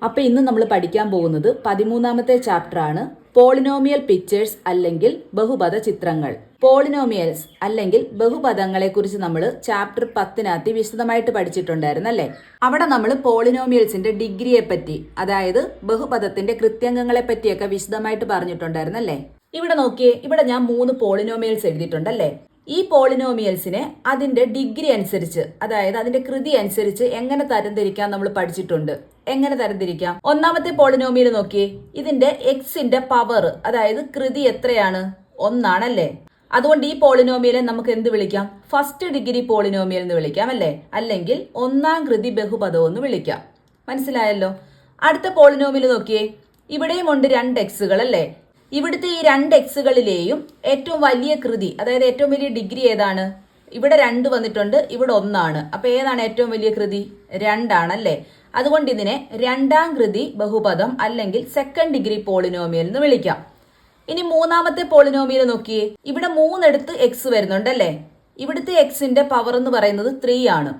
അപ്പോൾ ഇന്ന് നമ്മൾ പഠിക്കാൻ പോകുന്നത് 13ാമത്തെ ചാപ്റ്റർ ആണ് പോളിനോമിയൽ പിക്ചേഴ്സ് അല്ലെങ്കിൽ ബഹുപദ ചിത്രങ്ങൾ. പോളിനോമിയൽസ് അല്ലെങ്കിൽ ബഹുപദങ്ങളെ കുറിച്ച് നമ്മൾ ചാപ്റ്റർ 10 വിശദമായിട്ട് പഠിച്ചിട്ടുണ്ടായിരുന്നല്ലേ. അവിടെ നമ്മൾ പോളിനോമിയൽസിന്റെ ഡിഗ്രിയെ പറ്റി, അതായത് ബഹുപദത്തിന്റെ കൃത്യംഗങ്ങളെ പറ്റിയൊക്കെ വിശദമായിട്ട് പറഞ്ഞിട്ടുണ്ടായിരുന്നല്ലേ. ഇവിടെ നോക്കിയേ, ഇവിടെ ഞാൻ 3 പോളിനോമിയൽസ് എഴുതിയിട്ടുണ്ടല്ലേ. ഈ പോളിനോമിയൽസിനെ അതിന്റെ ഡിഗ്രി അനുസരിച്ച്, അതായത് അതിന്റെ കൃതി അനുസരിച്ച് എങ്ങനെ തരംതിരിക്കാൻ നമ്മൾ പഠിച്ചിട്ടുണ്ട്. എങ്ങനെ തരംതിരിക്കാം? ഒന്നാമത്തെ പോളിനോമിയൽ നോക്കിയേ, ഇതിന്റെ എക്സിന്റെ പവർ, അതായത് കൃതി എത്രയാണ്? 1 ആണല്ലേ. അതുകൊണ്ട് ഈ പോളിനോമിയലെ നമുക്ക് എന്ത് വിളിക്കാം? ഫസ്റ്റ് ഡിഗ്രി പോളിനോമിയൽ എന്ന് വിളിക്കാം അല്ലേ, അല്ലെങ്കിൽ 1ാം കൃതി ബഹുപദം എന്ന് വിളിക്കാം. മനസ്സിലായല്ലോ. അടുത്ത പോളിനോമിയൽ നോക്കിയേ, ഇവിടെയും ഉണ്ട് 2 എക്സുകൾ അല്ലേ. ഇവിടുത്തെ ഈ 2 എക്സുകളിലെയും ഏറ്റവും വലിയ കൃതി, അതായത് ഏറ്റവും വലിയ ഡിഗ്രി ഏതാണ്? ഇവിടെ 2 വന്നിട്ടുണ്ട്, ഇവിടെ 1 ആണ്. അപ്പൊ ഏതാണ് ഏറ്റവും വലിയ കൃതി? 2 ആണല്ലേ. അതുകൊണ്ട് ഇതിനെ 2ാം കൃതി ബഹുപദം അല്ലെങ്കിൽ സെക്കൻഡ് ഡിഗ്രി പോളിനോമിയൽ എന്ന് വിളിക്കാം. ഇനി 3ാമത്തെ പോളിനോമിയൽ നോക്കിയേ, ഇവിടെ 3 എക്സ് വരുന്നുണ്ടല്ലേ. ഇവിടുത്തെ എക്സിന്റെ പവർ എന്ന് പറയുന്നത് 3 ആണ്.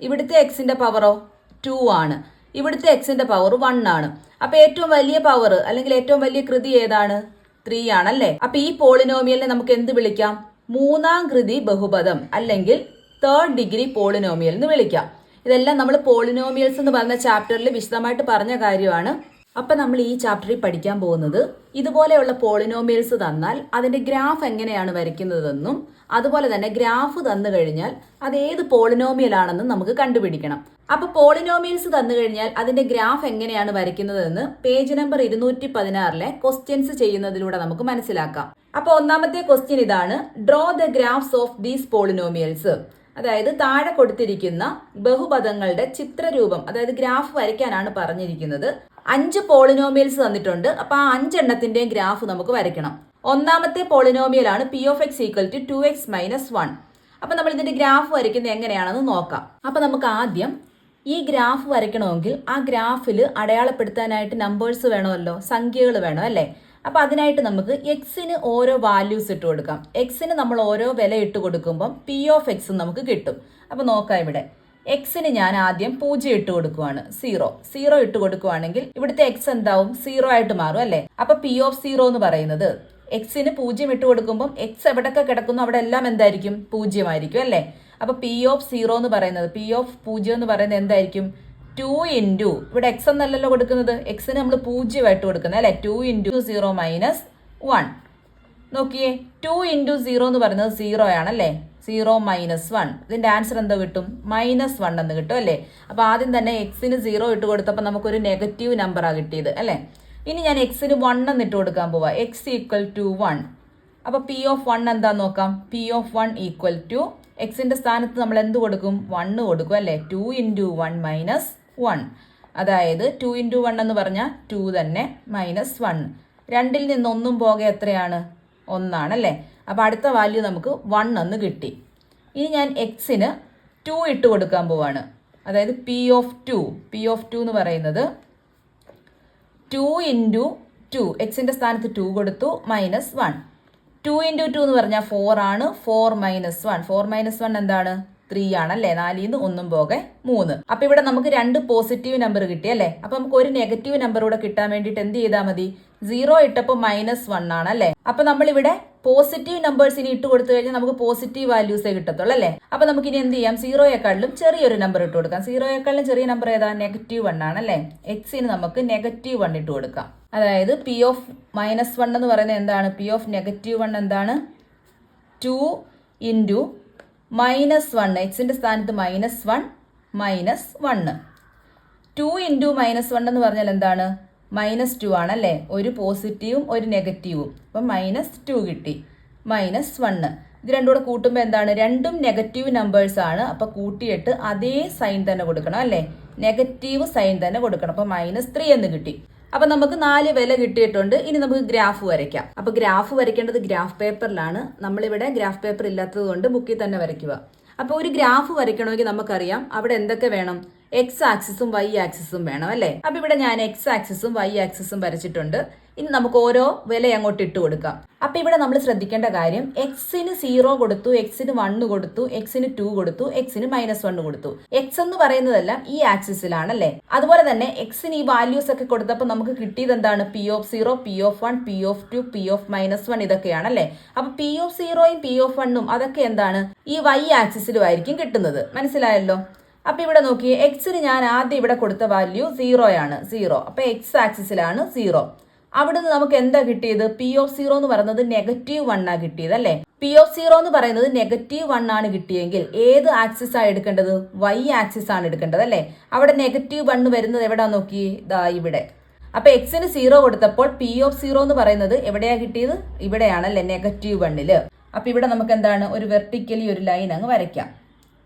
ഇവിടുത്തെ എക്സിന്റെ പവറോ 2 ആണ്. ഇവിടുത്തെ എക്സിന്റെ പവർ 1 ആണ്. അപ്പൊ ഏറ്റവും വലിയ പവർ അല്ലെങ്കിൽ ഏറ്റവും വലിയ കൃതി ഏതാണ്? 3 ആണല്ലേ. അപ്പൊ ഈ പോളിനോമിയലിനെ നമുക്ക് എന്ത് വിളിക്കാം? 3ാം കൃതി ബഹുപദം അല്ലെങ്കിൽ തേർഡ് ഡിഗ്രി പോളിനോമിയൽ എന്ന് വിളിക്കാം. ഇതെല്ലാം നമ്മൾ പോളിനോമിയൽസ് എന്ന് പറഞ്ഞ ചാപ്റ്ററിൽ വിശദമായിട്ട് പറഞ്ഞ കാര്യമാണ്. അപ്പൊ നമ്മൾ ഈ ചാപ്റ്ററിൽ പഠിക്കാൻ പോകുന്നത് ഇതുപോലെയുള്ള പോളിനോമിയൽസ് തന്നാൽ അതിന്റെ ഗ്രാഫ് എങ്ങനെയാണ് വരയ്ക്കുന്നതെന്നും, അതുപോലെ തന്നെ ഗ്രാഫ് തന്നു കഴിഞ്ഞാൽ അത് ഏത് പോളിനോമിയൽ ആണെന്നും നമുക്ക് കണ്ടുപിടിക്കണം. അപ്പൊ പോളിനോമിയൽസ് തന്നു കഴിഞ്ഞാൽ അതിന്റെ ഗ്രാഫ് എങ്ങനെയാണ് വരയ്ക്കുന്നതെന്ന് പേജ് നമ്പർ 216 ക്വസ്റ്റ്യൻസ് ചെയ്യുന്നതിലൂടെ നമുക്ക് മനസ്സിലാക്കാം. അപ്പൊ ഒന്നാമത്തെ ക്വസ്റ്റ്യൻ ഇതാണ്: draw the graphs of these polynomials. അതായത് താഴെ കൊടുത്തിരിക്കുന്ന ബഹുപദങ്ങളുടെ ചിത്രരൂപം, അതായത് ഗ്രാഫ് വരയ്ക്കാനാണ് പറഞ്ഞിരിക്കുന്നത്. 5 പോളിനോമിയൽസ് തന്നിട്ടുണ്ട്. അപ്പൊ ആ 5 എണ്ണത്തിന്റെയും ഗ്രാഫ് നമുക്ക് വരയ്ക്കണം. ഒന്നാമത്തെ പോളിനോമിയൽ ആണ് P of X equal to 2x - 1. അപ്പൊ നമ്മൾ ഇതിന്റെ ഗ്രാഫ് വരയ്ക്കുന്നത് എങ്ങനെയാണെന്ന് നോക്കാം. അപ്പൊ നമുക്ക് ആദ്യം ഈ ഗ്രാഫ് വരയ്ക്കണമെങ്കിൽ ആ ഗ്രാഫിൽ അടയാളപ്പെടുത്താനായിട്ട് നമ്പേഴ്സ് വേണമല്ലോ, സംഖ്യകൾ വേണം അല്ലേ. അപ്പൊ അതിനായിട്ട് നമുക്ക് എക്സിന് ഓരോ വാല്യൂസ് ഇട്ട് കൊടുക്കാം. എക്സിന് നമ്മൾ ഓരോ വില ഇട്ട് കൊടുക്കുമ്പം പി ഓഫ് എക്സ് നമുക്ക് കിട്ടും. അപ്പൊ നോക്കാം, ഇവിടെ എക്സിന് ഞാൻ ആദ്യം 0 ഇട്ട് കൊടുക്കുവാണ്, 0 ഇട്ട് കൊടുക്കുവാണെങ്കിൽ ഇവിടുത്തെ എക്സ് എന്താവും? 0 ആയിട്ട് മാറും അല്ലേ. അപ്പൊ പി ഓഫ് 0 എന്ന് പറയുന്നത് എക്സിന് 0 ഇട്ട് കൊടുക്കുമ്പോൾ എക്സ് എവിടെയൊക്കെ കിടക്കുന്നു അവിടെ എല്ലാം എന്തായിരിക്കും? 0 ആയിരിക്കും അല്ലേ. അപ്പൊ പി ഓഫ് 0 എന്ന് പറയുന്നത്, പി ഓഫ് 0 എന്ന് പറയുന്നത് എന്തായിരിക്കും? 2 ഇൻറ്റു, ഇവിടെ എക്സ് എന്നല്ലല്ലോ കൊടുക്കുന്നത്, എക്സിന് നമ്മൾ 0 ആയിട്ട് കൊടുക്കുന്നത് അല്ലെ. 2 ഇൻറ്റു 0 - 1. നോക്കിയേ, 2 ഇൻറ്റു 0 എന്ന് പറയുന്നത് 0 ആണല്ലേ. 0 - 1, ഇതിന്റെ ആൻസർ എന്താ കിട്ടും? -1 എന്ന് കിട്ടും അല്ലേ. അപ്പൊ ആദ്യം തന്നെ എക്സിന് 0 ഇട്ട് കൊടുത്തപ്പോൾ നമുക്കൊരു നെഗറ്റീവ് നമ്പറാണ് കിട്ടിയത് അല്ലേ. ഇനി ഞാൻ എക്സിന് 1 എന്ന് ഇട്ട് കൊടുക്കാൻ പോവാ. X equal to 1. അപ്പൊ പി ഓഫ് 1 എന്താന്ന് നോക്കാം. പി ഓഫ് 1 ഈക്വൽ ടു, എക്സിന്റെ സ്ഥാനത്ത് നമ്മൾ എന്ത് കൊടുക്കും? 1 കൊടുക്കും അല്ലേ. 2 ഇൻറ്റു 1 - 1. അതായത് 2 ഇൻറ്റു 1 എന്ന് പറഞ്ഞാൽ 2 തന്നെ, -1. 2ൽ നിന്ന് 1 പോകെ എത്രയാണ്? 1 ആണല്ലേ. അപ്പോൾ അടുത്ത വാല്യൂ നമുക്ക് 1 എന്ന് കിട്ടി. ഇനി ഞാൻ എക്സിന് 2 ഇട്ട് കൊടുക്കാൻ പോവാണ്. അതായത് പി ഓഫ് 2 എന്ന് പറയുന്നത് 2 ഇൻറ്റു 2, എക്സിന്റെ സ്ഥാനത്ത് 2 കൊടുത്തു, -1. 2 ഇൻറ്റു 2 എന്ന് പറഞ്ഞാൽ 4 ആണ്. 4 - 1, 4 - 1 എന്താണ്? 3 ആണല്ലേ. 4ൽ നിന്ന് 1 പോകെ 3. അപ്പൊ ഇവിടെ നമുക്ക് 2 പോസിറ്റീവ് നമ്പർ കിട്ടി അല്ലേ. അപ്പൊ നമുക്ക് ഒരു നെഗറ്റീവ് നമ്പർ കൂടെ കിട്ടാൻ വേണ്ടിയിട്ട് എന്ത് ചെയ്താൽ മതി? 0 ഇട്ടപ്പോൾ -1 ആണല്ലേ. അപ്പൊ നമ്മളിവിടെ പോസിറ്റീവ് നമ്പേഴ്സ് ഇനി ഇട്ട് കൊടുത്തു കഴിഞ്ഞാൽ നമുക്ക് പോസിറ്റീവ് വാല്യൂസേ കിട്ടത്തുള്ളൂ അല്ലേ. അപ്പൊ നമുക്ക് ഇനി എന്ത് ചെയ്യാം? 0യെക്കാളിലും ചെറിയൊരു നമ്പർ ഇട്ട് കൊടുക്കാം. 0യെക്കാളിലും ചെറിയ നമ്പർ ഏതാ? -1 ആണല്ലേ. എക്സിന് നമുക്ക് -1 ഇട്ട് കൊടുക്കാം. അതായത് പി ഓഫ് -1 എന്ന് പറയുന്നത് എന്താണ്? പി ഓഫ് -1 എന്താണ്? 2 ഇൻറ്റു -1, എക്സിന്റെ സ്ഥാനത്ത് -1 - 1. 2 ഇൻറ്റു -1 എന്ന് പറഞ്ഞാൽ എന്താണ്? -2 ആണല്ലേ. ഒരു പോസിറ്റീവും ഒരു നെഗറ്റീവും. അപ്പം -2 കിട്ടി, -1. ഇത് രണ്ടും കൂടെ കൂട്ടുമ്പോൾ എന്താണ്? രണ്ടും നെഗറ്റീവ് നമ്പേഴ്സ് ആണ്. അപ്പം കൂട്ടിയിട്ട് അതേ സൈൻ തന്നെ കൊടുക്കണം അല്ലേ. നെഗറ്റീവ് സൈൻ തന്നെ കൊടുക്കണം. അപ്പം -3 എന്ന് കിട്ടി. അപ്പം നമുക്ക് 4 വില കിട്ടിയിട്ടുണ്ട്. ഇനി നമുക്ക് ഗ്രാഫ് വരയ്ക്കാം. അപ്പോൾ ഗ്രാഫ് വരയ്ക്കേണ്ടത് ഗ്രാഫ് പേപ്പറിലാണ്. നമ്മളിവിടെ ഗ്രാഫ് പേപ്പർ ഇല്ലാത്തത് കൊണ്ട് ബുക്കിൽ തന്നെ വരയ്ക്കുക. അപ്പോൾ ഒരു ഗ്രാഫ് വരയ്ക്കണമെങ്കിൽ നമുക്കറിയാം അവിടെ എന്തൊക്കെ വേണം? എക്സ് ആക്സിസും വൈ ആക്സിസും വേണം അല്ലേ. അപ്പോൾ ഇവിടെ ഞാൻ എക്സ് ആക്സിസും വൈ ആക്സിസും വരച്ചിട്ടുണ്ട്. ഇനി നമുക്ക് ഓരോ വില അങ്ങോട്ട് ഇട്ട് കൊടുക്കാം. അപ്പൊ ഇവിടെ നമ്മൾ ശ്രദ്ധിക്കേണ്ട കാര്യം, എക്സിന് 0 കൊടുത്തു, എക്സിന് 1 കൊടുത്തു, എക്സിന് 2 കൊടുത്തു, എക്സിന് -1 കൊടുത്തു. എക്സ് എന്ന് പറയുന്നതെല്ലാം ഈ ആക്സിസിലാണല്ലേ. അതുപോലെ തന്നെ എക്സിന് ഈ വാല്യൂസ് ഒക്കെ കൊടുത്തപ്പോൾ നമുക്ക് കിട്ടിയത് എന്താണ്? P0, P1, P2, P-1 ഇതൊക്കെയാണല്ലേ. അപ്പൊ P0യും P1ഉം അതൊക്കെ എന്താണ്? ഈ y ആക്സിസിലുമായിരിക്കും കിട്ടുന്നത്. മനസ്സിലായല്ലോ. അപ്പൊ ഇവിടെ നോക്കിയേ, എക്സിന് ഞാൻ ആദ്യം ഇവിടെ കൊടുത്ത വാല്യൂ 0 ആണ്. 0. അപ്പൊ എക്സ് ആക്സിസിലാണ് 0. അവിടുന്ന് നമുക്ക് എന്താ കിട്ടിയത്? P0 എന്ന് പറയുന്നത് -1 ആണ് കിട്ടിയത് അല്ലേ. P0 എന്ന് പറയുന്നത് -1 ആണ് കിട്ടിയെങ്കിൽ ഏത് ആക്സിസ് ആണ് എടുക്കേണ്ടത്? y ആക്സിസ് ആണ് എടുക്കേണ്ടത് അല്ലേ. അവിടെ -1 വരുന്നത് എവിടാ നോക്കി? ദാ ഇവിടെ. അപ്പൊ എക്സിന് 0 കൊടുത്തപ്പോൾ P0 എന്ന് പറയുന്നത് എവിടെയാ കിട്ടിയത്? ഇവിടെയാണല്ലേ, -1ല്. അപ്പൊ ഇവിടെ നമുക്ക് എന്താണ്? ഒരു വെർട്ടിക്കലി ഒരു ലൈൻ അങ്ങ് വരയ്ക്കാം.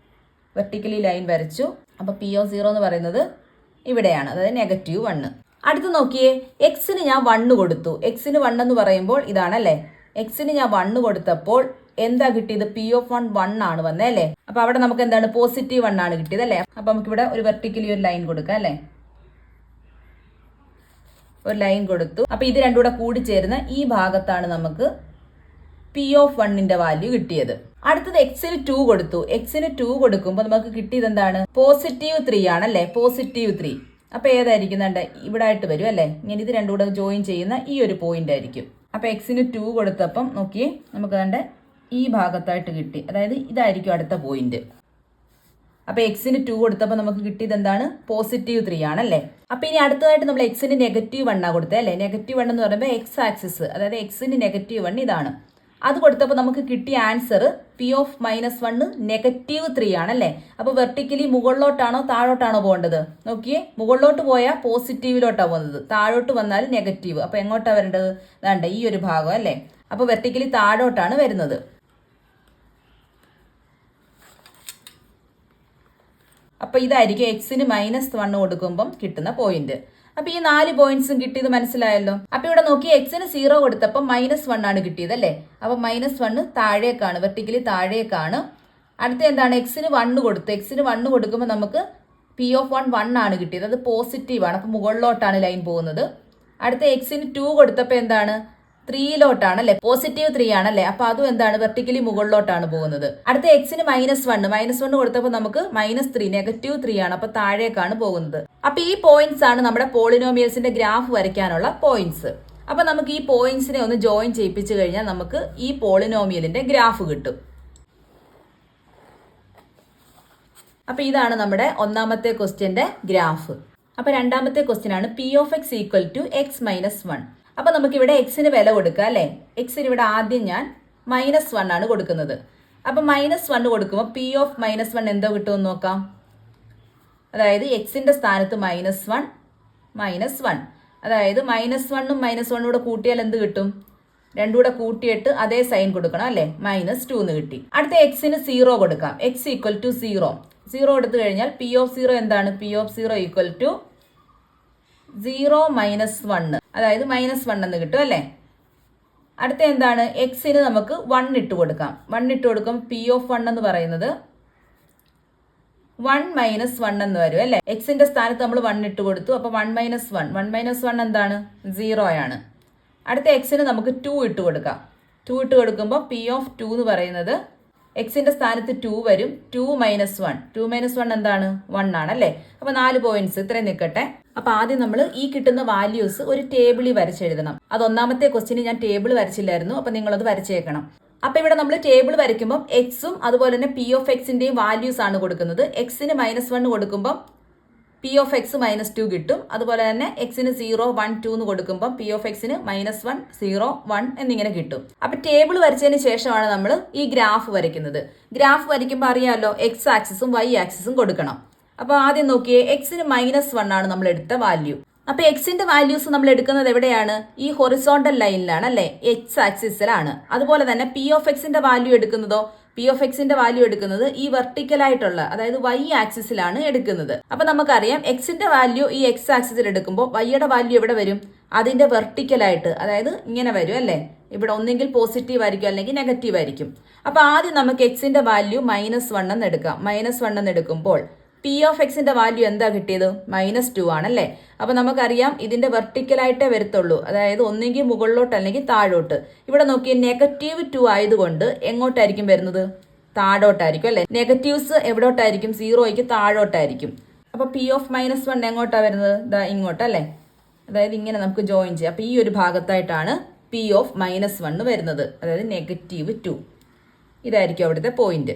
വെർട്ടിക്കലി ലൈൻ വരച്ചു. അപ്പൊ P0 എന്ന് പറയുന്നത് ഇവിടെയാണ്, അതായത് -1. അടുത്ത് നോക്കിയേ, എക്സിന് ഞാൻ 1 കൊടുത്തു. എക്സിന് 1 എന്ന് പറയുമ്പോൾ ഇതാണല്ലേ. എക്സിന് ഞാൻ 1 കൊടുത്തപ്പോൾ എന്താ കിട്ടിയത്? P1 1 ആണ് വന്നേ അല്ലേ. അപ്പൊ അവിടെ നമുക്ക് എന്താണ്? +1 ആണ് കിട്ടിയത് അല്ലേ. അപ്പൊ നമുക്കിവിടെ ഒരു വെർട്ടിക്കലി ഒരു ലൈൻ കൊടുക്കാം അല്ലേ. ഒരു ലൈൻ കൊടുത്തു. അപ്പൊ ഇത് രണ്ടും കൂടെ കൂടി ചേരുന്ന ഈ ഭാഗത്താണ് നമുക്ക് P1ന്റെ വാല്യൂ കിട്ടിയത്. അടുത്തത് എക്സിന് 2 കൊടുത്തു. എക്സിന് 2 കൊടുക്കുമ്പോൾ നമുക്ക് കിട്ടിയത് എന്താണ്? +3 ആണല്ലേ. +3. അപ്പൊ ഏതായിരിക്കും? ഇവിടെ ആയിട്ട് വരും അല്ലേ. ഇങ്ങനെ ഇത് രണ്ടും കൂടെ ജോയിൻ ചെയ്യുന്ന ഈ ഒരു പോയിന്റ് ആയിരിക്കും. അപ്പൊ എക്സിന് 2 കൊടുത്തപ്പം നോക്കിയേ, നമുക്ക് ഈ ഭാഗത്തായിട്ട് കിട്ടി. അതായത് ഇതായിരിക്കും അടുത്ത പോയിന്റ്. അപ്പൊ എക്സിന് 2 കൊടുത്തപ്പോൾ നമുക്ക് കിട്ടിയത് എന്താണ്? +3 ആണല്ലേ. അപ്പൊ ഇനി അടുത്തതായിട്ട് നമ്മൾ എക്സിന് -1 ആ കൊടുത്തത് അല്ലേ. -1 എന്ന് പറയുമ്പോൾ എക്സ് ആക്സിസ്, അതായത് എക്സിന് -1 ഇതാണ്. അത് കൊടുത്തപ്പോൾ നമുക്ക് കിട്ടിയ ആൻസർ P-1 -3 ആണല്ലേ. അപ്പൊ വെർട്ടിക്കലി മുകളിലോട്ടാണോ താഴോട്ടാണോ പോകേണ്ടത്? നോക്കിയേ, മുകളിലോട്ട് പോയാൽ പോസിറ്റീവിലോട്ടാണ് പോകുന്നത്, താഴോട്ട് വന്നാൽ നെഗറ്റീവ്. അപ്പൊ എങ്ങോട്ടാണ് വരേണ്ടത്? വേണ്ട, ഈ ഒരു ഭാഗം അല്ലേ. അപ്പൊ വെർട്ടിക്കലി താഴോട്ടാണ് വരുന്നത്. അപ്പൊ ഇതായിരിക്കും എക്സിന് -1 കൊടുക്കുമ്പം കിട്ടുന്ന പോയിന്റ്. അപ്പൊ ഈ 4 പോയിന്റ്സും കിട്ടിയത് മനസ്സിലായല്ലോ. അപ്പൊ ഇവിടെ നോക്കി, എക്സിന് 0 കൊടുത്തപ്പോൾ -1 ആണ് കിട്ടിയത് അല്ലേ. അപ്പൊ -1 താഴേക്കാണ്, വെർട്ടിക്കലി താഴേക്കാണ്. അടുത്ത എന്താണ്? എക്സിന് 1 കൊടുത്തു. എക്സിന് 1 കൊടുക്കുമ്പോൾ നമുക്ക് P1 1 ആണ് കിട്ടിയത്, അത് പോസിറ്റീവ് ആണ്. അപ്പൊ മുകളിലോട്ടാണ് ലൈൻ പോകുന്നത്. അടുത്ത എക്സിന് 2 കൊടുത്തപ്പോൾ എന്താണ്? 3ലോട്ടാണ് അല്ലെ, +3 ആണല്ലേ. അപ്പൊ അതും എന്താണ്? വെർട്ടിക്കലി മുകളിലോട്ടാണ് പോകുന്നത്. അടുത്ത എക്സിന് -1 കൊടുത്തപ്പോൾ നമുക്ക് -3 -3 ആണ്. അപ്പൊ താഴേക്കാണ് പോകുന്നത്. അപ്പൊ ഈ പോയിന്റ്സ് ആണ് നമ്മുടെ പോളിനോമിയൽസിന്റെ ഗ്രാഫ് വരയ്ക്കാനുള്ള പോയിന്റ്സ്. അപ്പൊ നമുക്ക് ഈ പോയിന്റ്സിനെ ഒന്ന് ജോയിൻ ചെയ്യിപ്പിച്ചു കഴിഞ്ഞാൽ നമുക്ക് ഈ പോളിനോമിയലിന്റെ ഗ്രാഫ് കിട്ടും. അപ്പൊ ഇതാണ് നമ്മുടെ ഒന്നാമത്തെ ക്വസ്റ്റ്യന്റെ ഗ്രാഫ്. അപ്പൊ രണ്ടാമത്തെ ക്വസ്റ്റ്യൻ ആണ് P(x) = x - 1. അപ്പൊ നമുക്ക് ഇവിടെ എക്സിന് വില കൊടുക്കുക അല്ലെ. എക്സിന് ഇവിടെ ആദ്യം ഞാൻ -1 ആണ് കൊടുക്കുന്നത്. അപ്പൊ -1 കൊടുക്കുമ്പോൾ P(-1) എന്തോ കിട്ടുമെന്ന് നോക്കാം. അതായത് എക്സിന്റെ സ്ഥാനത്ത് -1 -1, അതായത് -1ഉം -1ഉം കൂടെ കൂട്ടിയാൽ എന്ത് കിട്ടും? രണ്ടും കൂടെ കൂട്ടിയിട്ട് അതേ സൈൻ കൊടുക്കണം അല്ലെ, -2 എന്ന് കിട്ടി. അടുത്ത എക്സിന് 0 കൊടുക്കാം. x = 0. 0 എടുത്തു കഴിഞ്ഞാൽ P(0) എന്താണ്? P(0) = 0 - 1, അതായത് -1 എന്ന് കിട്ടും അല്ലേ. അടുത്ത എന്താണ്? എക്സിന് നമുക്ക് 1 ഇട്ട് കൊടുക്കാം. 1 ഇട്ട് കൊടുക്കുമ്പോൾ P(1) എന്ന് പറയുന്നത് 1 - 1 എന്ന് വരും അല്ലേ. എക്സിന്റെ സ്ഥാനത്ത് നമ്മൾ 1 ഇട്ട് കൊടുത്തു. അപ്പൊ 1 - 1 എന്താണ്? 0 ആണ്. അടുത്ത എക്സിന് നമുക്ക് 2 ഇട്ട് കൊടുക്കാം. 2 ഇട്ട് കൊടുക്കുമ്പോൾ P(2) എന്ന് പറയുന്നത് എക്സിന്റെ സ്ഥാനത്ത് 2 വരും. 2 - 1, 2 - 1 എന്താണ്? 1 ആണല്ലേ. അപ്പൊ 4 പോയിന്റ്സ് ഇത്രയും നിൽക്കട്ടെ. അപ്പൊ ആദ്യം നമ്മൾ ഈ കിട്ടുന്ന വാല്യൂസ് ഒരു ടേബിളിൽ വരച്ചെഴുതണം. അത് ഒന്നാമത്തെ ക്വസ്റ്റിന് ഞാൻ ടേബിൾ വരച്ചില്ലായിരുന്നു, അപ്പൊ നിങ്ങളത് വരച്ചേക്കണം. അപ്പൊ ഇവിടെ നമ്മൾ ടേബിൾ വരയ്ക്കുമ്പോൾ എക്സും അതുപോലെ തന്നെ P(x)ന്റെയും വാല്യൂസ് ആണ് കൊടുക്കുന്നത്. എക്സിന് -1 കൊടുക്കുമ്പോൾ P(x) -2 കിട്ടും. അതുപോലെ തന്നെ എക്സിന് 0 1 2 എന്ന് കൊടുക്കുമ്പോൾ P(x)ന് -1 0 1 എന്നിങ്ങനെ കിട്ടും. അപ്പൊ ടേബിൾ വരച്ചതിന് ശേഷമാണ് നമ്മൾ ഈ ഗ്രാഫ് വരയ്ക്കുന്നത്. ഗ്രാഫ് വരയ്ക്കുമ്പോൾ അറിയാമല്ലോ, എക്സ് ആക്സിസും y ആക്സിസും കൊടുക്കണം. അപ്പൊ ആദ്യം നോക്കിയേ, എക്സിന് -1 ആണ് നമ്മൾ എടുത്ത വാല്യൂ. അപ്പൊ എക്സിന്റെ വാല്യൂസ് നമ്മൾ എടുക്കുന്നത് എവിടെയാണ്? ഈ ഹൊറിസോണ്ടൽ ലൈനിലാണ് അല്ലെ, എക്സ് ആക്സിസിലാണ്. അതുപോലെ തന്നെ P(x)ന്റെ വാല്യൂ എടുക്കുന്നതോ, P(x)ന്റെ വാല്യൂ എടുക്കുന്നത് ഈ വെർട്ടിക്കൽ ആയിട്ടുള്ള, അതായത് y ആക്സിസിലാണ് എടുക്കുന്നത്. അപ്പൊ നമുക്കറിയാം എക്സിന്റെ വാല്യൂ ഈ എക്സ് ആക്സിസിൽ എടുക്കുമ്പോൾ വൈയുടെ വാല്യൂ എവിടെ വരും? അതിന്റെ വെർട്ടിക്കലായിട്ട്, അതായത് ഇങ്ങനെ വരും അല്ലെ. ഇവിടെ ഒന്നെങ്കിൽ പോസിറ്റീവ് ആയിരിക്കും അല്ലെങ്കിൽ നെഗറ്റീവ് ആയിരിക്കും. അപ്പൊ ആദ്യം നമുക്ക് എക്സിന്റെ വാല്യൂ -1 എന്ന് എടുക്കാം. -1 എന്ന് എടുക്കുമ്പോൾ പി ഓഫ് എക്സിന്റെ വാല്യൂ എന്താ കിട്ടിയത്? -2 ആണല്ലേ. അപ്പൊ നമുക്കറിയാം ഇതിന്റെ വെർട്ടിക്കലായിട്ടേ വരത്തുള്ളൂ, അതായത് ഒന്നെങ്കിൽ മുകളിലോട്ട് അല്ലെങ്കിൽ താഴോട്ട്. ഇവിടെ നോക്കിയ -2 ആയതുകൊണ്ട് എങ്ങോട്ടായിരിക്കും വരുന്നത്? താഴോട്ടായിരിക്കും അല്ലെ. നെഗറ്റീവ്സ് എവിടോട്ടായിരിക്കും? 0യ്ക്ക് താഴോട്ടായിരിക്കും. അപ്പൊ പി ഓഫ് -1 എങ്ങോട്ടാ വരുന്നത്? ഇതാ ഇങ്ങോട്ടല്ലേ. അതായത് ഇങ്ങനെ നമുക്ക് ജോയിൻ ചെയ്യാം. അപ്പൊ ഈ ഒരു ഭാഗത്തായിട്ടാണ് പി ഓഫ് -1 വരുന്നത്, അതായത് -2. ഇതായിരിക്കും അവിടുത്തെ പോയിന്റ്.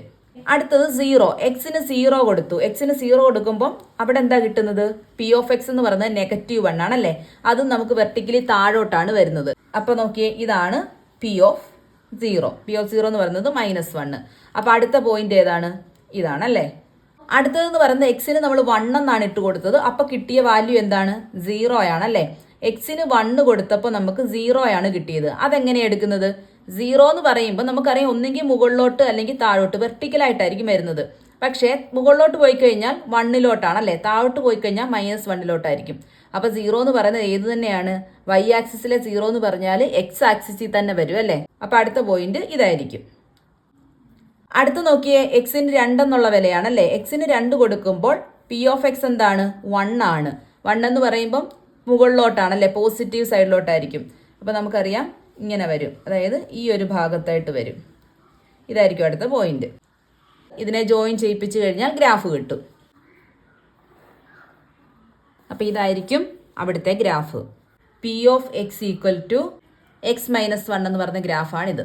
അടുത്തത് 0. എക്സിന് 0 കൊടുത്തു. എക്സിന് 0 കൊടുക്കുമ്പോൾ അവിടെ എന്താ കിട്ടുന്നത്? പി ഓഫ് എക്സ് എന്ന് പറയുന്നത് -1 ആണല്ലേ. അതും നമുക്ക് വെർട്ടിക്കലി താഴോട്ടാണ് വരുന്നത്. അപ്പൊ നോക്കിയേ, ഇതാണ് പി ഓഫ് 0. പി ഓഫ് 0 എന്ന് പറയുന്നത് -1. അപ്പൊ അടുത്ത പോയിന്റ് ഏതാണ്? ഇതാണല്ലേ. അടുത്തതെന്ന് പറയുന്നത് എക്സിന് നമ്മൾ 1 എന്നാണ് ഇട്ട് കൊടുത്തത്. അപ്പൊ കിട്ടിയ വാല്യൂ എന്താണ്? 0 ആണല്ലേ. എക്സിന് 1 കൊടുത്തപ്പോൾ നമുക്ക് 0 ആണ് കിട്ടിയത്. അതെങ്ങനെയാണ് എടുക്കുന്നത്? 0 എന്ന് പറയുമ്പോൾ നമുക്കറിയാം ഒന്നെങ്കിൽ മുകളിലോട്ട് അല്ലെങ്കിൽ താഴോട്ട് വെർട്ടിക്കലായിട്ടായിരിക്കും വരുന്നത്. പക്ഷേ മുകളിലോട്ട് പോയി കഴിഞ്ഞാൽ 1ലോട്ടാണല്ലേ, താഴോട്ട് പോയി കഴിഞ്ഞാൽ -1ലോട്ടായിരിക്കും. അപ്പൊ 0 എന്ന് പറയുന്നത് ഏത് തന്നെയാണ്? y ആക്സിസിലെ 0 എന്ന് പറഞ്ഞാൽ x ആക്സിസിൽ തന്നെ വരും അല്ലേ. അപ്പൊ അടുത്ത പോയിന്റ് ഇതായിരിക്കും. അടുത്ത് നോക്കിയേ, എക്സിന് 2 എന്നുള്ള വിലയാണല്ലേ. എക്സിന് 2 കൊടുക്കുമ്പോൾ പി ഓഫ് എക്സ് എന്താണ്? 1 ആണ്. 1 എന്ന് പറയുമ്പം മുകളിലോട്ടാണല്ലേ, പോസിറ്റീവ് സൈഡിലോട്ടായിരിക്കും. അപ്പൊ നമുക്കറിയാം ഇങ്ങനെ വരും, അതായത് ഈ ഒരു ഭാഗത്തായിട്ട് വരും. ഇതായിരിക്കും അടുത്ത പോയിന്റ്. ഇതിനെ ജോയിൻ ചെയ്യിപ്പിച്ചു കഴിഞ്ഞാൽ ഗ്രാഫ് കിട്ടും. അപ്പൊ ഇതായിരിക്കും അവിടുത്തെ graph. P of X equal to x - 1 എന്ന് പറഞ്ഞ ഗ്രാഫാണിത്.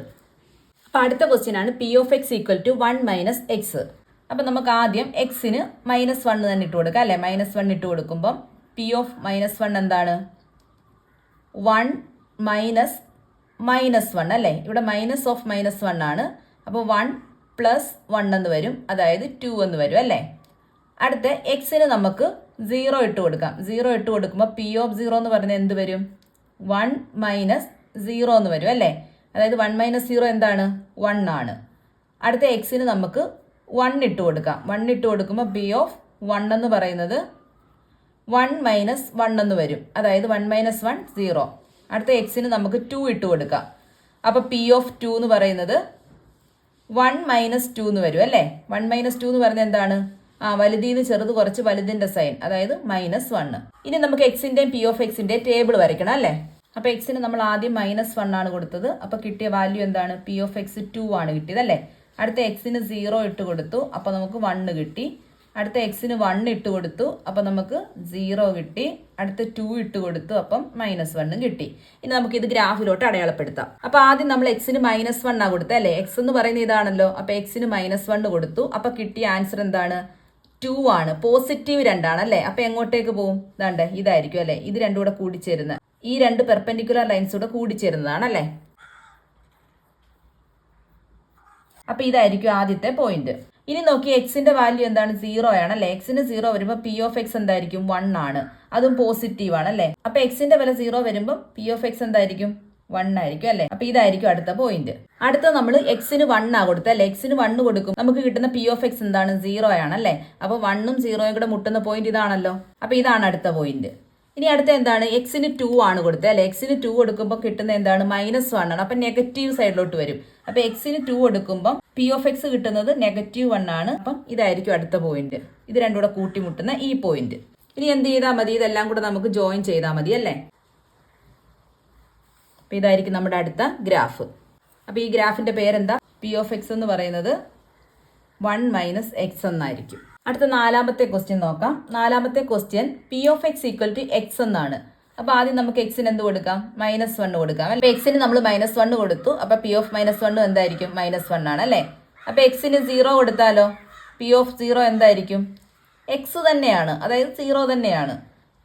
അപ്പൊ അടുത്ത ക്വസ്റ്റ്യൻ ആണ് P of X equal to 1 - x. അപ്പൊ നമുക്ക് ആദ്യം എക്സിന് -1 തന്നെ ഇട്ട് കൊടുക്കാം അല്ലെ. -1 ഇട്ട് കൊടുക്കുമ്പോൾ പി ഓഫ് -1 എന്താണ്? 1 - -1 അല്ലേ. ഇവിടെ മൈനസ് ഓഫ് -1 ആണ്. അപ്പോൾ 1 + 1 എന്ന് വരും, അതായത് 2 എന്ന് വരും അല്ലേ. അടുത്ത എക്സിന് നമുക്ക് 0 ഇട്ട് കൊടുക്കാം. 0 ഇട്ട് കൊടുക്കുമ്പോൾ പി ഓഫ് 0 എന്ന് പറയുന്നത് എന്ത് വരും? 1 - 0 എന്ന് വരും അല്ലേ. അതായത് 1 - 0 എന്താണ്? 1 ആണ്. അടുത്ത എക്സിന് നമുക്ക് 1 ഇട്ട് കൊടുക്കാം. 1 ഇട്ട് കൊടുക്കുമ്പോൾ പി ഓഫ് 1 എന്ന് പറയുന്നത് 1 - 1 എന്ന് വരും, അതായത് 1 - 1 0. അടുത്ത എക്സിന് നമുക്ക് 2 ഇട്ട് കൊടുക്കാം. അപ്പോൾ പി ഓഫ് 2 എന്ന് പറയുന്നത് 1 - 2 എന്ന് വരും അല്ലേ. 1 - 2 എന്ന് പറയുന്നത് എന്താണ്? വലുതിന്ന് ചെറുത് കുറച്ച് വലുതിന്റെ സൈൻ, അതായത് -1. ഇനി നമുക്ക് എക്സിന്റെയും പി ഓഫ് എക്സിന്റെയും ടേബിൾ വരയ്ക്കണം അല്ലേ. അപ്പൊ എക്സിന് നമ്മൾ ആദ്യം -1 ആണ് കൊടുത്തത്. അപ്പൊ കിട്ടിയ വാല്യൂ എന്താണ്? പി ഓഫ് എക്സ് 2 ആണ് കിട്ടിയത് അല്ലേ. അടുത്ത എക്സിന് 0 ഇട്ട് കൊടുത്തു, അപ്പൊ നമുക്ക് 1 കിട്ടി. അടുത്ത എക്സിന് 1 ഇട്ട് കൊടുത്തു, അപ്പൊ നമുക്ക് 0 കിട്ടി. അടുത്ത 2 ഇട്ട് കൊടുത്തു, അപ്പം -1 കിട്ടി. ഇനി നമുക്ക് ഇത് ഗ്രാഫിലോട്ട് അടയാളപ്പെടുത്താം. അപ്പൊ ആദ്യം നമ്മൾ എക്സിന് -1 ആ കൊടുത്തത് അല്ലേ. എക്സ് എന്ന് പറയുന്നത് ഇതാണല്ലോ. അപ്പൊ എക്സിന് -1 കൊടുത്തു, അപ്പൊ കിട്ടിയ ആൻസർ എന്താണ്? 2 ആണ്. പോസിറ്റീവ് 2 ആണ് അല്ലേ. അപ്പൊ എങ്ങോട്ടേക്ക് പോകും? ഇതാണ്ട് ഇതായിരിക്കും അല്ലെ. ഇത് രണ്ടും കൂടെ കൂടിച്ചേരുന്ന ഈ 2 പെർപെൻഡിക്കുലർ ലൈൻസ് കൂടെ കൂടിച്ചേരുന്നതാണല്ലേ. അപ്പൊ ഇതായിരിക്കും ആദ്യത്തെ പോയിന്റ്. ഇനി നോക്കി എക്സിന്റെ വാല്യൂ എന്താണ്? 0 ആണല്ലേ. എക്സിന് 0 വരുമ്പോൾ പി ഓഫ് എക്സ് എന്തായിരിക്കും? 1 ആണ്. അതും പോസിറ്റീവ് ആണല്ലേ. അപ്പൊ എക്സിന്റെ വില 0 വരുമ്പോൾ പി ഓഫ് എക്സ് എന്തായിരിക്കും? 1 ആയിരിക്കും അല്ലെ. അപ്പൊ ഇതായിരിക്കും അടുത്ത പോയിന്റ്. അടുത്ത നമ്മൾ എക്സിന് 1 ആ കൊടുത്തത് അല്ലെ. എക്സിന് 1 കൊടുക്കും, നമുക്ക് കിട്ടുന്ന പി ഓഫ് എക്സ് എന്താണ്? 0 ആണല്ലേ. അപ്പൊ 1ഉം 0യും കൂടെ മുട്ടുന്ന പോയിന്റ് ഇതാണല്ലോ. അപ്പൊ ഇതാണ് അടുത്ത പോയിന്റ്. ഇനി അടുത്ത എന്താണ്? എക്സിന് 2 ആണ് കൊടുത്തത് അല്ലെ. എക്സിന് 2 കൊടുക്കുമ്പോൾ കിട്ടുന്ന എന്താണ്? -1 ആണ്. അപ്പൊ നെഗറ്റീവ് സൈഡിലോട്ട് വരും. അപ്പൊ എക്സിന് 2 കൊടുക്കുമ്പോൾ പി ഓഫ് എക്സ് കിട്ടുന്നത് -1 ആണ്. അപ്പം ഇതായിരിക്കും അടുത്ത പോയിന്റ്. ഇത് രണ്ടും കൂടെ കൂട്ടിമുട്ടുന്ന ഈ പോയിന്റ്. ഇനി എന്ത് ചെയ്താൽ മതി? ഇതെല്ലാം കൂടെ നമുക്ക് ജോയിൻ ചെയ്താൽ മതി അല്ലേ. അപ്പൊ ഇതായിരിക്കും നമ്മുടെ അടുത്ത ഗ്രാഫ്. അപ്പൊ ഈ ഗ്രാഫിന്റെ പേരെന്താ? പി ഓഫ് എക്സ് എന്ന് പറയുന്നത് 1 - x എന്നായിരിക്കും. അടുത്ത 4ാമത്തെ ക്വസ്റ്റ്യൻ നോക്കാം. 4ാമത്തെ question P of X equal to x എന്നാണ്. അപ്പൊ ആദ്യം നമുക്ക് എക്സിന് എന്ത് കൊടുക്കാം? -1 കൊടുക്കാം. അപ്പൊ എക്സിന് നമ്മൾ -1 കൊടുത്തു. അപ്പൊ പി ഓഫ് -1 എന്തായിരിക്കും? -1 ആണ് അല്ലേ. അപ്പൊ എക്സിന് 0 കൊടുത്താലോ? പി ഓഫ് 0 എന്തായിരിക്കും? എക്സ് തന്നെയാണ്, അതായത് 0 തന്നെയാണ്.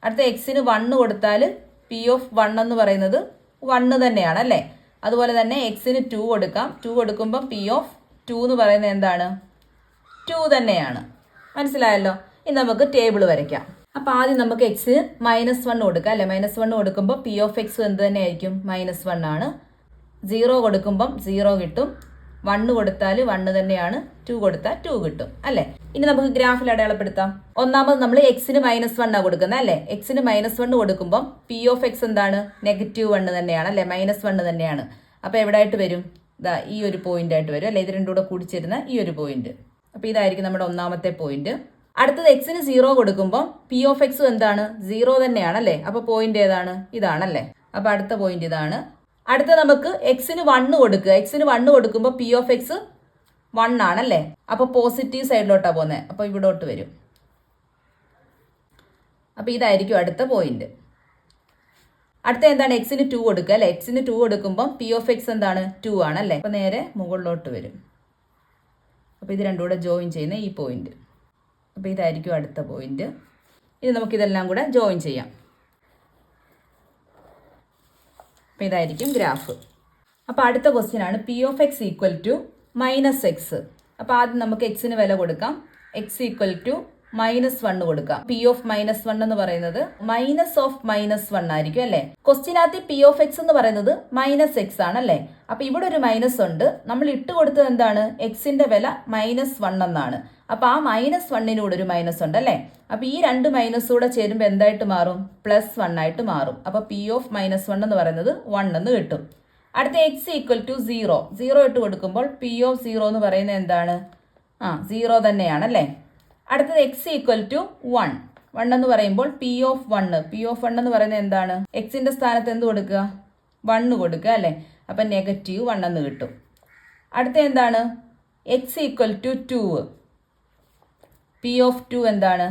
അടുത്ത എക്സിന് 1 കൊടുത്താൽ പി ഓഫ് 1 എന്ന് പറയുന്നത് 1 തന്നെയാണ് അല്ലേ. അതുപോലെ തന്നെ എക്സിന് 2 കൊടുക്കാം. 2 കൊടുക്കുമ്പോൾ പി ഓഫ് 2 എന്ന് പറയുന്നത് എന്താണ്? 2 തന്നെയാണ്. മനസ്സിലായല്ലോ. ഇനി നമുക്ക് ടേബിൾ വരയ്ക്കാം. അപ്പൊ ആദ്യം നമുക്ക് എക്സിന് -1 കൊടുക്കാം അല്ലെ. -1 കൊടുക്കുമ്പോൾ പി ഓഫ് എക്സ് എന്ത് തന്നെ ആയിരിക്കും? -1 ആണ്. 0 കൊടുക്കുമ്പം 0 കിട്ടും. 1 കൊടുത്താൽ 1 തന്നെയാണ്. 2 കൊടുത്താൽ 2 കിട്ടും അല്ലെ. ഇനി നമുക്ക് ഗ്രാഫിൽ അടയാളപ്പെടുത്താം. ഒന്നാമത് നമ്മൾ എക്സിന് -1 കൊടുക്കുന്നത് അല്ലെ. എക്സിന് -1 കൊടുക്കുമ്പോൾ പി ഓഫ് എക്സ് എന്താണ്? -1 തന്നെയാണ് അല്ലെ. -1 തന്നെയാണ്. അപ്പൊ എവിടെയായിട്ട് വരും? ഇതാ ഈ ഒരു പോയിന്റ് ആയിട്ട് വരും അല്ലെ. ഇത് രണ്ടും കൂടെ കൂടിച്ചേരുന്ന ഈ ഒരു പോയിന്റ്. അപ്പൊ ഇതായിരിക്കും നമ്മുടെ ഒന്നാമത്തെ പോയിന്റ്. അടുത്തത് എക്സിന് 0 കൊടുക്കുമ്പോൾ പി ഓഫ് എക്സും എന്താണ് 0 തന്നെയാണല്ലേ. അപ്പോൾ പോയിന്റ് ഏതാണ്? ഇതാണല്ലേ. അപ്പോൾ അടുത്ത പോയിന്റ് ഇതാണ്. അടുത്ത നമുക്ക് എക്സിന് 1 കൊടുക്കുക. എക്സിന് 1 കൊടുക്കുമ്പോൾ പി ഓഫ് എക്സ് 1 ആണല്ലേ. അപ്പോൾ പോസിറ്റീവ് സൈഡിലോട്ടാണ് പോകുന്നത്. അപ്പോൾ ഇവിടോട്ട് വരും. അപ്പോൾ ഇതായിരിക്കും അടുത്ത പോയിന്റ്. അടുത്ത എന്താണ്? എക്സിന് 2 കൊടുക്കുക അല്ലേ. എക്സിന് 2 കൊടുക്കുമ്പോൾ പി ഓഫ് എക്സ് എന്താണ് 2 ആണല്ലേ. അപ്പോൾ നേരെ മുകളിലോട്ട് വരും. അപ്പോൾ ഇത് രണ്ടും കൂടെ ജോയിൻ ചെയ്യുന്ന ഈ പോയിന്റ്. അപ്പോൾ ഇതായിരിക്കും അടുത്ത പോയിന്റ്. ഇനി നമുക്കിതെല്ലാം കൂടെ ജോയിൻ ചെയ്യാം. അപ്പോൾ ഇതായിരിക്കും ഗ്രാഫ്. അപ്പോൾ അടുത്ത ക്വസ്റ്റ്യൻ ആണ് P of X equal to -x. അപ്പോൾ ആദ്യം നമുക്ക് എക്സിന് വില കൊടുക്കാം. എക്സ് ഈക്വൽ ടു -1 കൊടുക്കാം. പി ഓഫ് -1 എന്ന് പറയുന്നത് മൈനസ് ഓഫ് -1 ആയിരിക്കും അല്ലേ. ക്വസ്റ്റ്യനകത്ത് പി ഓഫ് എക്സ് എന്ന് പറയുന്നത് -x ആണല്ലേ. അപ്പോൾ ഇവിടെ ഒരു മൈനസ് ഉണ്ട്. നമ്മൾ ഇട്ട് കൊടുത്തത് എന്താണ്? എക്സിന്റെ വില -1 എന്നാണ്. അപ്പോൾ ആ -1 കൂടെ ഒരു മൈനസ് ഉണ്ട് അല്ലേ. അപ്പോൾ ഈ രണ്ട് മൈനസ് കൂടെ ചേരുമ്പോൾ എന്തായിട്ട് മാറും? +1 ആയിട്ട് മാറും. അപ്പോൾ പി ഓഫ് -1 എന്ന് പറയുന്നത് 1 എന്ന് കിട്ടും. അടുത്ത എക്സ് ഈക്വൽ ടു 0 ഇട്ട് കൊടുക്കുമ്പോൾ പി ഓഫ് 0 എന്ന് പറയുന്നത് എന്താണ്? 0 തന്നെയാണല്ലേ. അടുത്തത് എക്സ് ഈക്വൽ ടു 1 എന്ന് പറയുമ്പോൾ പി ഓഫ് 1 എന്ന് പറയുന്നത് എന്താണ്? എക്സിന്റെ സ്ഥാനത്ത് എന്ത് കൊടുക്കുക? 1 കൊടുക്കുക അല്ലേ. അപ്പം -1 എന്ന് കിട്ടും. അടുത്ത എന്താണ്? X equal to 2. P of 2 എന്താണ്?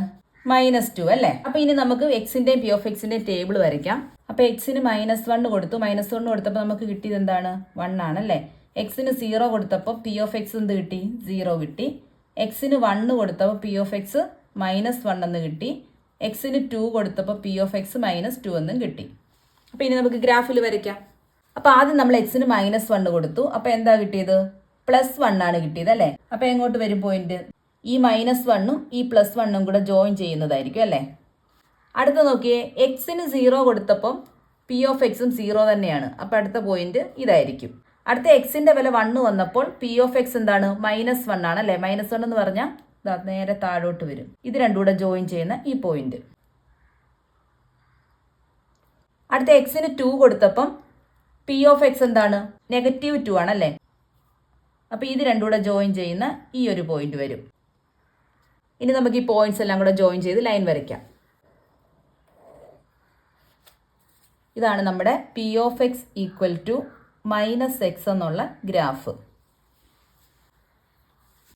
-2 അല്ലേ. അപ്പം ഇനി നമുക്ക് എക്സിന്റെയും പി ഓഫ് എക്സിന്റെയും ടേബിൾ വരയ്ക്കാം. അപ്പോൾ എക്സിന് -1 കൊടുത്തു. -1 കൊടുത്തപ്പോൾ നമുക്ക് കിട്ടിയത് എന്താണ്? 1 ആണല്ലേ. എക്സിന് 0 കൊടുത്തപ്പോൾ പി ഓഫ് എക്സ് എന്ത് കിട്ടി? 0 കിട്ടി. എക്സിന് 1 കൊടുത്തപ്പോൾ പി ഓഫ് എക്സ് -1 എന്ന് കിട്ടി. എക്സിന് 2 കൊടുത്തപ്പോൾ പി ഓഫ് എക്സ് -2 എന്നും കിട്ടി. അപ്പോൾ ഇനി നമുക്ക് ഗ്രാഫിൽ വരയ്ക്കാം. അപ്പോൾ ആദ്യം നമ്മൾ എക്സിന് -1 കൊടുത്തു. അപ്പോൾ എന്താ കിട്ടിയത്? +1 ആണ് കിട്ടിയത് അല്ലേ. അപ്പോൾ എങ്ങോട്ട് വരും പോയിന്റ്? ഈ -1ഉം ഈ +1ഉം കൂടെ ജോയിൻ ചെയ്യുന്നതായിരിക്കും അല്ലേ. അടുത്ത നോക്കിയേ, എക്സിന് 0 കൊടുത്തപ്പം പി ഓഫ് എക്സും 0 തന്നെയാണ്. അപ്പോൾ അടുത്ത പോയിന്റ് ഇതായിരിക്കും. അടുത്ത എക്സിന്റെ വില 1 വന്നപ്പോൾ പി ഓഫ് എക്സ് എന്താണ്? -1 ആണല്ലേ. -1 എന്ന് പറഞ്ഞാൽ നേരെ താഴോട്ട് വരും. ഇത് രണ്ടും കൂടെ ജോയിൻ ചെയ്യുന്ന ഈ പോയിന്റ്. അടുത്ത എക്സിന് 2 കൊടുത്തപ്പം പി ഓഫ് എക്സ് എന്താണ്? -2 ആണല്ലേ. അപ്പോൾ ഇത് രണ്ടും കൂടെ ജോയിൻ ചെയ്യുന്ന ഈ ഒരു പോയിന്റ് വരും. ഇനി നമുക്ക് ഈ പോയിന്റ്സ് എല്ലാം കൂടെ ജോയിൻ ചെയ്ത് ലൈൻ വരയ്ക്കാം. ഇതാണ് നമ്മുടെ P of X equal to -x എന്നുള്ള ഗ്രാഫ്.